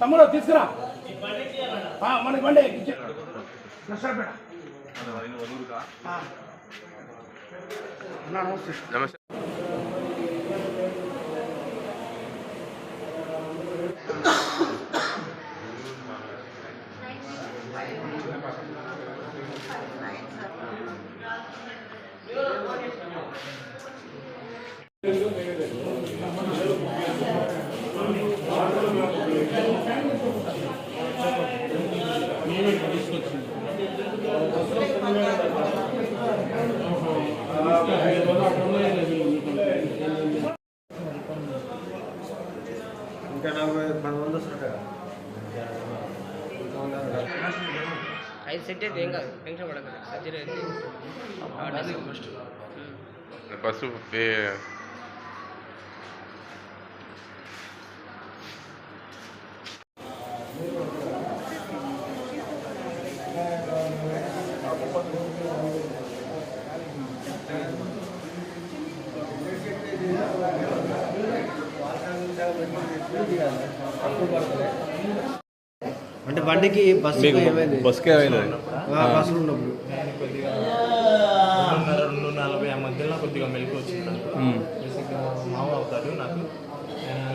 తమ్ముడు తీసుకురా మనకి బండి నమస్తే. ఇంకా 40 వస్తుంటాయి. 5 సెట్ అయితే ఏం కాదు, టెన్షన్ పడకండి. సర్జరీ అయితే బస్సు అంటే బండికి బస్సుకి ఏమైంది? బస్సుకి ఏమైంది? బస్సులు ఉన్నప్పుడు 2:40 ఆ మధ్యలో కొద్దిగా మెలకు వచ్చింది. బేసిక్గా మావ అవుతాడు నాకు.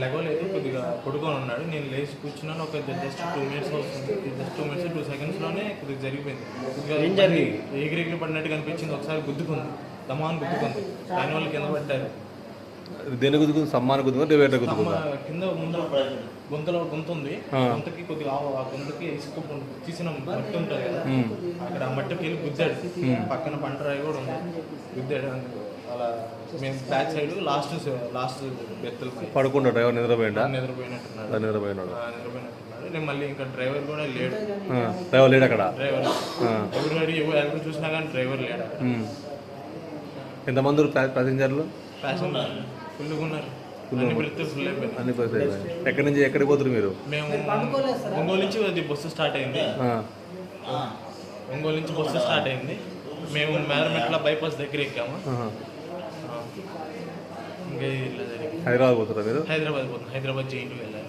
లెగవలేదు, కొద్దిగా పడుకొని ఉన్నాడు. నేను లేచి కూర్చున్నాను. ఒక జస్ట్ 2 మినిట్స్ అవుతుంది. జస్ట్ 2 మినిట్స్ 2 సెకండ్స్లోనే కొద్దిగా జరిగిపోయింది. కొద్దిగా ఎగిరెగిరి పడినట్టు కనిపించింది. ఒకసారి గుద్దుకుంది, దమాన్ గుద్దుకుంది. దానివల్ల కింద పడ్డారు. దేని గుద్దుకుంది? సమ్మాన గుద్దుకుందా, డివైడర్ గుద్దుకుందా? కింద ముందు గొంతులో గొంతు ఉంది. గొంతుకి కొద్దిగా ఆ గొంతుకి ఇసుక తీసిన మట్టి ఉంటుంది కదా, అక్కడ ఆ మట్టికి వెళ్ళి గుద్దాడు. పక్కన పంటరాయి కూడా ఉంది, గుద్దాడు. అలా మేము బ్యాక్ సైడ్ లాస్ట్ బెత్తలు పడుకుంటా. డ్రైవర్ నిద్రపోయినట్టున్నాడు. నిద్రపోయినట్టున్నాడు. నేను మళ్ళీ ఇంకా డ్రైవర్ కూడా లేడు. డ్రైవర్ లేడు అక్కడ. డ్రైవర్ ఎవరు చూసినా కానీ డ్రైవర్ లేడు అక్కడ. ఎంతమంది ప్యాసింజర్లు? ప్యాసింజర్ ఫుల్గా ఉన్నారు. అన్ని బస్సు ఎక్కడి నుంచి ఎక్కడికి పోతున్నారు మీరు? మేము ఒంగోలు నుంచి అది బస్సు స్టార్ట్ అయింది. ఒంగోలు నుంచి బస్సు స్టార్ట్ అయింది. మేము మేరమెట్ల బైపాస్ దగ్గర ఎక్కాము. ఇంకా హైదరాబాద్ పోతారా మీరు? హైదరాబాద్ పోతాం. హైదరాబాద్ జైన్కి వెళ్ళాలి.